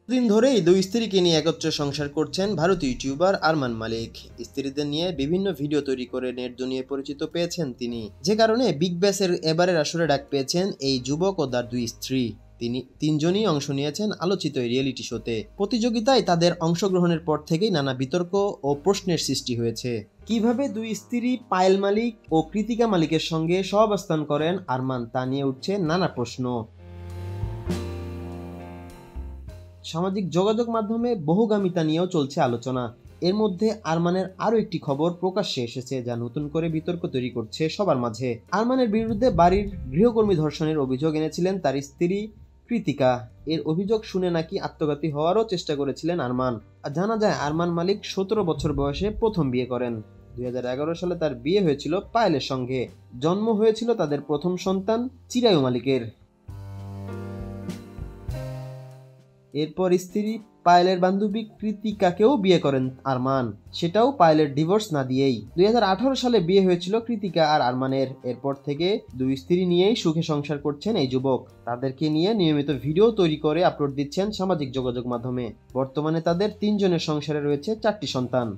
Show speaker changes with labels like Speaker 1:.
Speaker 1: দিন ধরেই দুই স্ত্রীকে নিয়ে একত্রে সংসার করছেন ভারতীয় ইউটিউবার আরমান মালিক। স্ত্রীদের নিয়ে বিভিন্ন ভিডিও তৈরি করে নেট দুনিয়ায় পরিচিত পেয়েছেন তিনি, যে কারণে বিগ ব্যাসের এবারের আসরে ডাক পেয়েছেন এই যুবক ও তার দুই স্ত্রী। তিনি তিনজনই অংশ নিয়েছেন আলোচিত এই রিয়েলিটি শোতে। প্রতিযোগিতায় তাদের অংশগ্রহণের পর থেকেই নানা বিতর্ক ও প্রশ্নের সৃষ্টি হয়েছে। কিভাবে দুই স্ত্রী পায়েল মালিক ও কৃতিকা মালিকের সঙ্গে সহাবস্থান করেন আরমান, তা নিয়ে উঠছে নানা প্রশ্ন। সামাজিক যোগাযোগ মাধ্যমে বহুগামিতা নিয়েও চলছে আলোচনা। এর মধ্যে আরমানের আরও একটি খবর প্রকাশ্যে এসেছে, যা নতুন করে বিতর্ক তৈরি করছে সবার মাঝে। আরমানের বিরুদ্ধে বাড়ির গৃহকর্মী ধর্ষণের অভিযোগ এনেছিলেন তার স্ত্রী কৃতিকা। এর অভিযোগ শুনে নাকি আত্মঘাতী হওয়ারও চেষ্টা করেছিলেন আরমান। জানা যায় আরমান মালিক 17 বছর বয়সে প্রথম বিয়ে করেন। 2011 সালে তার বিয়ে হয়েছিল পায়েলের সঙ্গে। জন্ম হয়েছিল তাদের প্রথম সন্তান চিরায়ু মালিকের। এরপর স্ত্রী পায়েলের বান্ধবী কৃতিকাকেও বিয়ে করেন আরমান, সেটাও পায়েলের ডিভোর্স না দিয়েই। 2018 সালে বিয়ে হয়েছিল কৃতিকা আর আরমানের। এরপর থেকে দুই স্ত্রী নিয়েই সুখে সংসার করছেন এই যুবক। তাদেরকে নিয়ে নিয়মিত ভিডিও তৈরি করে আপলোড দিচ্ছেন সামাজিক যোগাযোগ মাধ্যমে। বর্তমানে তাদের তিনজনের সংসারে রয়েছে 4টি সন্তান।